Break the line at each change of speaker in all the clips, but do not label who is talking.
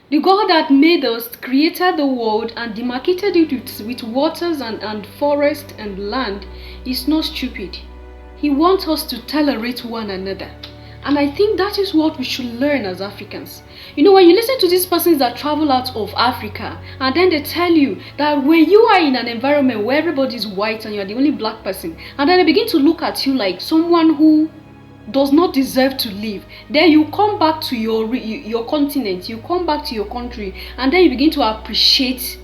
The God that made us, created the world and demarcated it with waters and forest and land is not stupid. He wants us to tolerate one another. And I think that is what we should learn as Africans. You know, when you listen to these persons that travel out of Africa and then they tell you that when you are in an environment where everybody is white and you are the only black person, and then they begin to look at you like someone who does not deserve to live, then you come back to your continent, you come back to your country, and then you begin to appreciate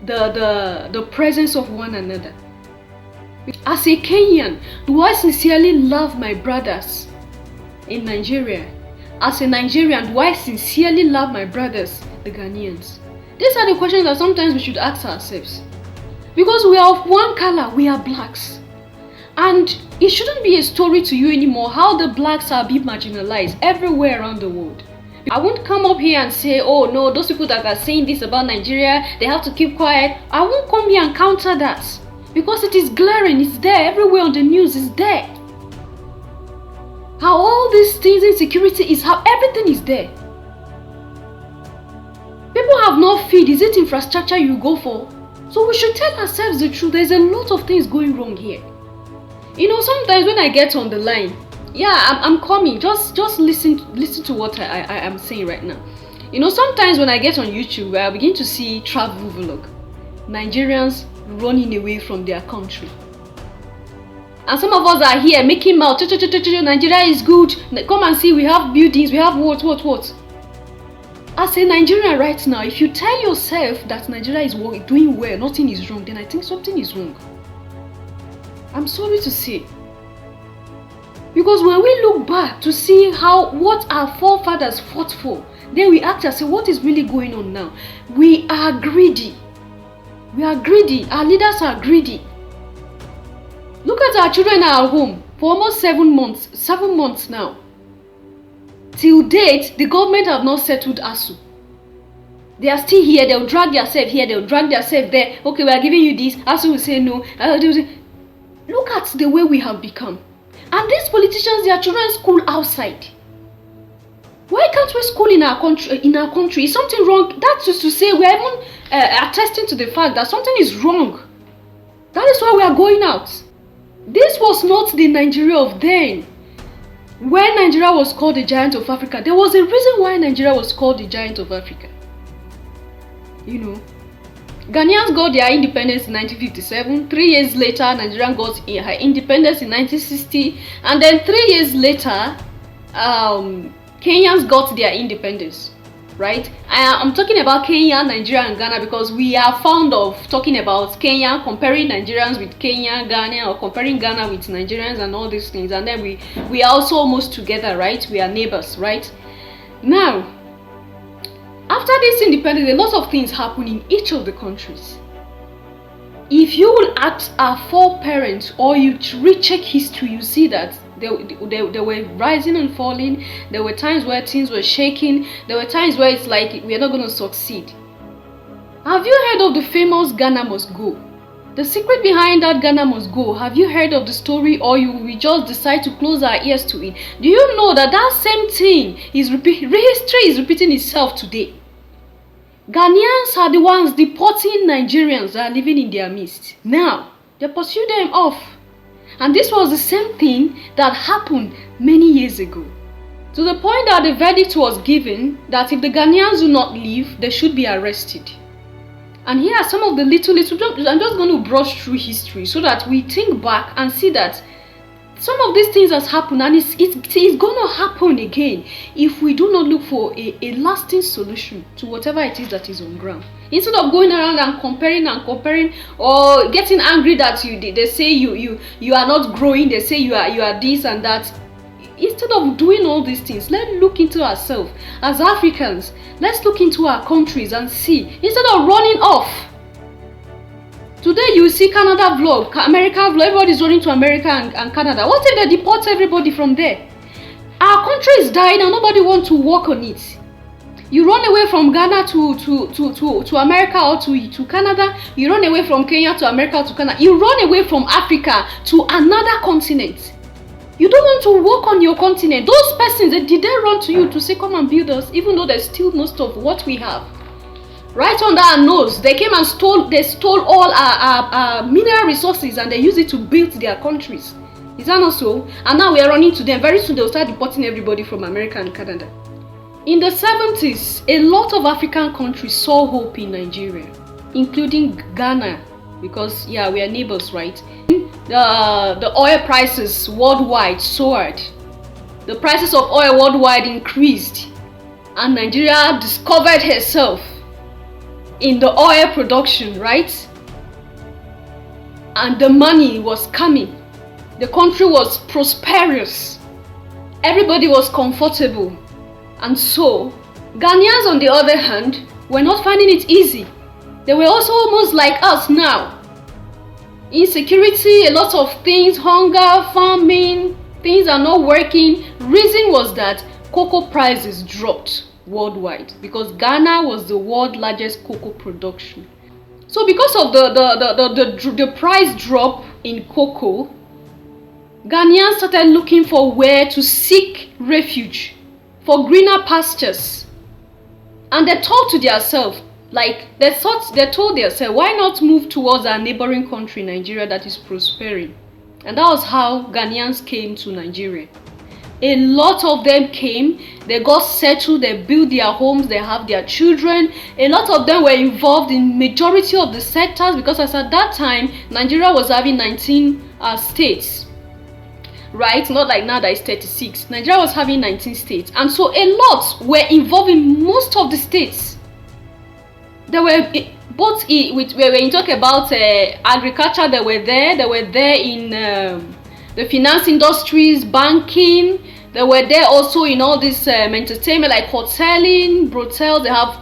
the presence of one another. As a Kenyan, do I sincerely love my brothers in Nigeria? As a Nigerian, do I sincerely love my brothers, the Ghanaians? These are the questions that sometimes we should ask ourselves. Because we are of one color, we are blacks. And it shouldn't be a story to you anymore how the blacks are being marginalized everywhere around the world. I won't come up here and say, oh no, those people that are saying this about Nigeria, they have to keep quiet. I won't come here and counter that. Because it is glaring, it's there, everywhere on the news, it's there. How all these things, insecurity is, how everything is there. People have no feed, is it infrastructure you go for? So we should tell ourselves the truth, there's a lot of things going wrong here. You know, sometimes when I get on the line, I'm coming, just listen to what I am saying right now. You know, sometimes when I get on YouTube, I begin to see travel vlog, Nigerians running away from their country. And some of us are here making mouth, Nigeria is good, come and see, we have buildings, we have what. As a Nigerian right now, if you tell yourself that Nigeria is doing well, nothing is wrong, then I think something is wrong. I'm sorry to say. Because when we look back to see what our forefathers fought for, then we ask ourselves, what is really going on now? We are greedy. We are greedy. Our leaders are greedy. Look at our children at home for almost 7 months. 7 months now. Till date, the government have not settled ASU. They are still here. They'll drag themselves here. They'll drag themselves there. Okay, we are giving you this. ASU will say no. Look at the way we have become. And these politicians, their children school outside. Why can't we school in our country? Is something wrong? That's just to say we are even attesting to the fact that something is wrong. That is why we are going out. This was not the Nigeria of then. When Nigeria was called the Giant of Africa, there was a reason why Nigeria was called the Giant of Africa. You know. Ghanaians got their independence in 1957. 3 years later, Nigeria got her independence in 1960. And then 3 years later, Kenyans got their independence. Right? I'm talking about Kenya, Nigeria, and Ghana because we are fond of talking about Kenya, comparing Nigerians with Kenya, Ghana, or comparing Ghana with Nigerians and all these things. And then we are also almost together, right? We are neighbors, right? Now, after this independence, a lot of things happen in each of the countries. If you will ask our foreparents or you recheck history, you see that they were rising and falling. There were times where things were shaking. There were times where it's like we're not going to succeed. Have you heard of the famous Ghana Must Go? The secret behind that Ghana Must Go, have you heard of the story or we just decide to close our ears to it? Do you know that same thing history is repeating itself today? Ghanaians are the ones deporting Nigerians that are living in their midst. Now, they pursue them off. And this was the same thing that happened many years ago. To the point that the verdict was given that if the Ghanaians do not leave, they should be arrested. And here are some of the little, I'm just going to brush through history so that we think back and see that some of these things has happened and it's going to happen again if we do not look for a lasting solution to whatever it is that is on ground. Instead of going around and comparing or getting angry that they say you are not growing, they say you are this and that. Instead of doing all these things, let's look into ourselves as Africans. Let's look into our countries and see. Instead of running off. Today you see Canada vlog, America vlog, everybody's running to America and Canada. What if they deport everybody from there? Our country is dying and nobody wants to work on it. You run away from Ghana to America or to Canada. You run away from Kenya to America to Canada. You run away from Africa to another continent. You don't want to work on your continent. Those persons, did they run to you to say, come and build us, even though they steal most of what we have? Right under our nose, they came and stole all our mineral resources, and they use it to build their countries. Is that not so? And now we are running to them. Very soon they'll start deporting everybody from America and Canada. In the 70s, a lot of African countries saw hope in Nigeria, including Ghana, because we are neighbors, right? The oil prices worldwide soared. The prices of oil worldwide increased, and Nigeria discovered herself in the oil production, right? And the money was coming. The country was prosperous. Everybody was comfortable. And so, Ghanaians, on the other hand, were not finding it easy. They were also almost like us now. Insecurity, a lot of things, hunger, famine, things are not working. Reason was that cocoa prices dropped worldwide because Ghana was the world's largest cocoa production. So because of the price drop in cocoa, Ghanaians started looking for where to seek refuge, for greener pastures. And they thought to themselves, they told themselves, why not move towards our neighboring country, Nigeria, that is prospering? And that was how Ghanaians came to Nigeria. A lot of them came, they got settled, they built their homes, they have their children. A lot of them were involved in majority of the sectors, because as at that time, Nigeria was having 19 states. Right? Not like now that it's 36. Nigeria was having 19 states. And so a lot were involved in most of the states. They were both when you talk about agriculture, they were there in the finance industries, banking. They were there also in all this entertainment, like hoteling, brotels. They have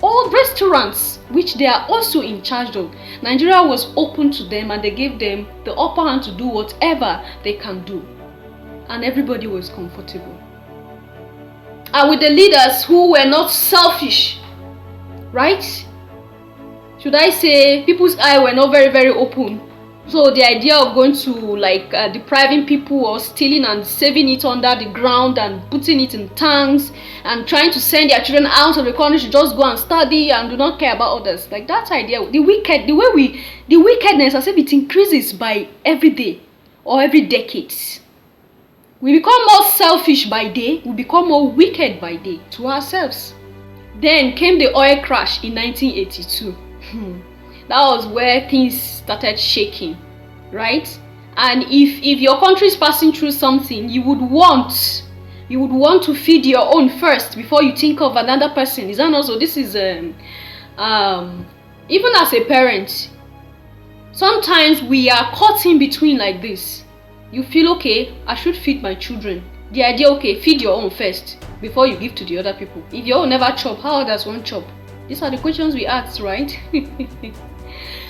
all restaurants, which they are also in charge of. Nigeria was open to them, and they gave them the upper hand to do whatever they can do. And everybody was comfortable. And with the leaders who were not selfish, right? Should I say, people's eyes were not very, very open. So the idea of going to depriving people or stealing and saving it under the ground and putting it in tanks and trying to send their children out of the country to just go and study and do not care about others. Like that idea, the wickedness, as if it increases by every day or every decade. We become more selfish by day, we become more wicked by day to ourselves. Then came the oil crash in 1982. That was where things started shaking, right? And if your country is passing through something, you would want to feed your own first before you think of another person. Is that also? This is even as a parent, sometimes we are caught in between like this. You feel, okay, I should feed my children. The idea, okay, feed your own first before you give to the other people. If your own never chop, how does one chop? These are the questions we ask, right?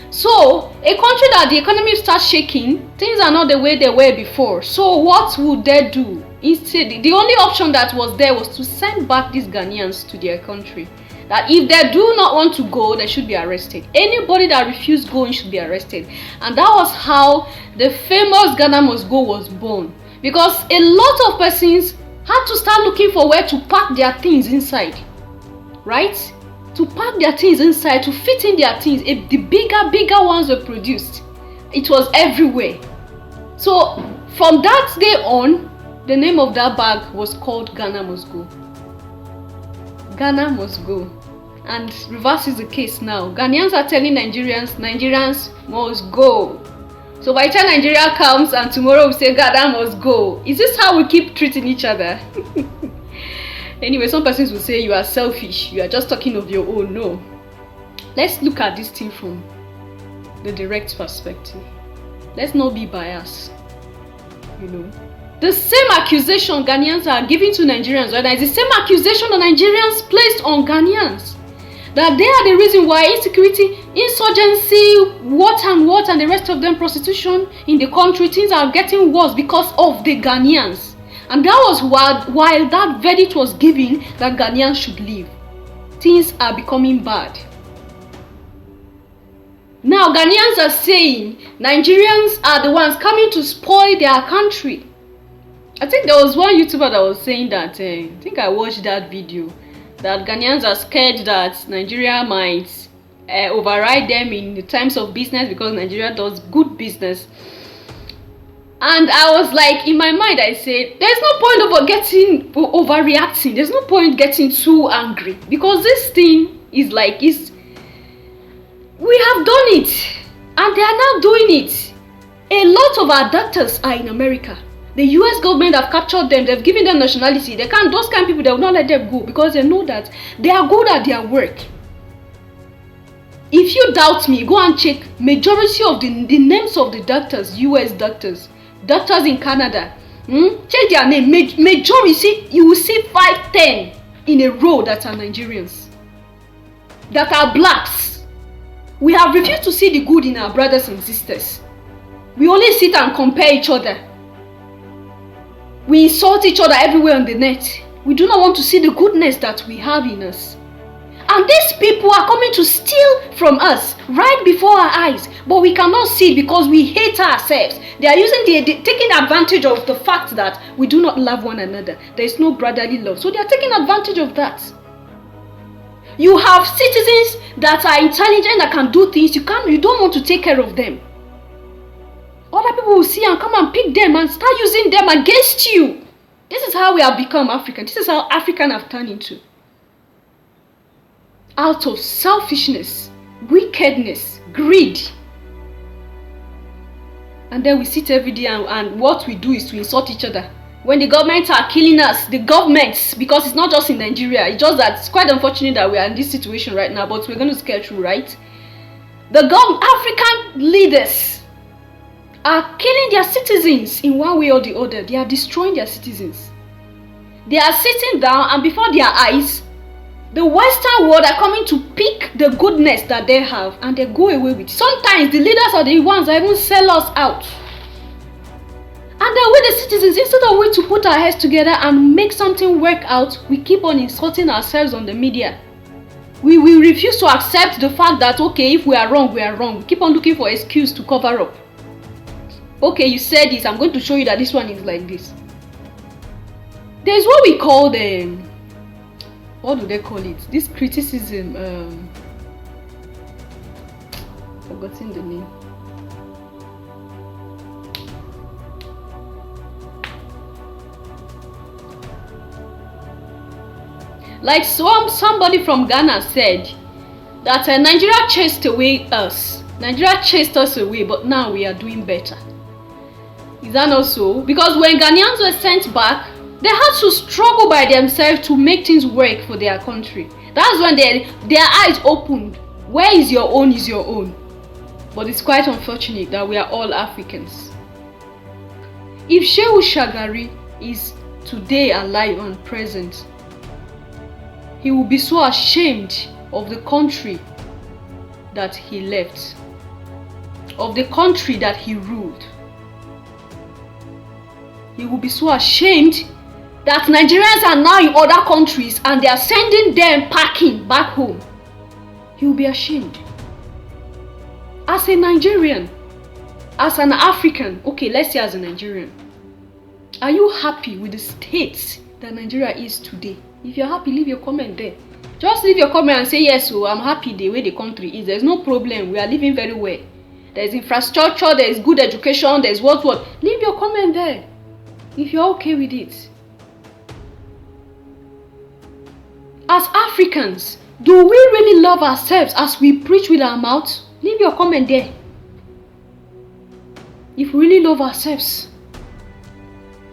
So, a country that the economy starts shaking, things are not the way they were before. So, what would they do? Instead, the only option that was there was to send back these Ghanaians to their country. That if they do not want to go, they should be arrested. Anybody that refused going should be arrested. And that was how the famous Ghana Must Go was born. Because a lot of persons had to start looking for where to pack their things inside. Right? To pack their things inside, to fit in their things. If the bigger ones were produced, it was everywhere. So from that day on, the name of that bag was called Ghana Must Go. Ghana must go. And reverse is the case now. Ghanaians are telling Nigerians must go. So by the time Nigeria comes and tomorrow we say Ghana must go, is this how we keep treating each other? Anyway, some persons will say you are selfish, you are just talking of your own. No. Let's look at this thing from the direct perspective. Let's not be biased. The same accusation Ghanaians are giving to Nigerians, right? It's the same accusation the Nigerians placed on Ghanaians. That they are the reason why insecurity, insurgency, what and the rest of them, prostitution in the country, things are getting worse because of the Ghanaians. And that was while that verdict was given that Ghanaians should leave. Things are becoming bad. Now Ghanaians are saying Nigerians are the ones coming to spoil their country. I think there was one YouTuber that was saying that, I think I watched that video, that Ghanaians are scared that Nigeria might override them in the times of business because Nigeria does good business. And I was like, in my mind, I said, there's no point overreacting. There's no point getting too angry, because this thing is like, we have done it, and they are now doing it. A lot of our doctors are in America. The US government have captured them. They've given them nationality. Those kind of people, they will not let them go, because they know that they are good at their work. If you doubt me, go and check majority of the names of the doctors, US doctors in Canada. Check their name. Majority, you will see 5, 10 in a row that are Nigerians, that are blacks. We have refused to see the good in our brothers and sisters. We only sit and compare each other. We insult each other everywhere on the net. We do not want to see the goodness that we have in us. And these people are coming to steal from us right before our eyes, but we cannot see it because we hate ourselves. They are taking advantage of the fact that we do not love one another. There is no brotherly love, so they are taking advantage of that. You have citizens that are intelligent, that can do things. You don't want to take care of them. Other people will see and come and pick them and start using them against you. This is how we have become African. This is how African have turned into. Out of selfishness, wickedness, greed. And then we sit every day and what we do is to insult each other. When the governments are killing us, because it's not just in Nigeria, it's just that it's quite unfortunate that we are in this situation right now, but we're going to scale through, right? The African leaders are killing their citizens in one way or the other. They are destroying their citizens. They are sitting down, and before their eyes, the Western world are coming to pick the goodness that they have, and they go away with it. Sometimes the leaders are the ones that even sell us out. And then we, the citizens, instead of we to put our heads together and make something work out, we keep on insulting ourselves on the media. We refuse to accept the fact that, okay, if we are wrong, we are wrong. We keep on looking for excuse to cover up. Okay, you said this, I'm going to show you that this one is like this. There's what we call what do they call it? This criticism, forgotten the name. Like somebody from Ghana said that Nigeria chased away us. Nigeria chased us away, but now we are doing better. Is that not so? Because when Ghanaians were sent back, they had to struggle by themselves to make things work for their country. That's when their eyes opened. Where is your own is your own. But it's quite unfortunate that we are all Africans. If Shehu Shagari is today alive and present, he will be so ashamed of the country that he left, of the country that he ruled. He will be so ashamed that Nigerians are now in other countries and they are sending them packing back home. He will be ashamed. As a Nigerian, as an African, okay, let's say as a Nigerian, are you happy with the state that Nigeria is today? If you're happy, leave your comment there. Just leave your comment and say, yes, so I'm happy the way the country is. There's no problem. We are living very well. There's infrastructure, there's good education, there's what. Leave your comment there if you're okay with it. As Africans, do we really love ourselves as we preach with our mouth? Leave your comment there. If we really love ourselves,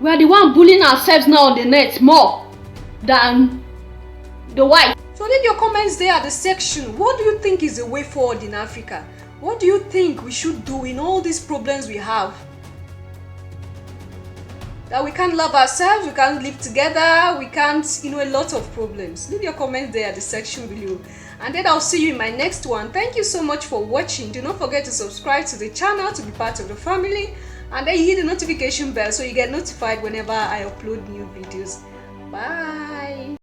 we are the one bullying ourselves now on the net more than the white.
So leave your comments there at the section. What do you think is the way forward in Africa? What do you think we should do in all these problems we have? That we can't love ourselves, we can't live together, we can't, a lot of problems. Leave your comments there at the section below. And then I'll see you in my next one. Thank you so much for watching. Do not forget to subscribe to the channel to be part of the family. And then hit the notification bell so you get notified whenever I upload new videos. Bye.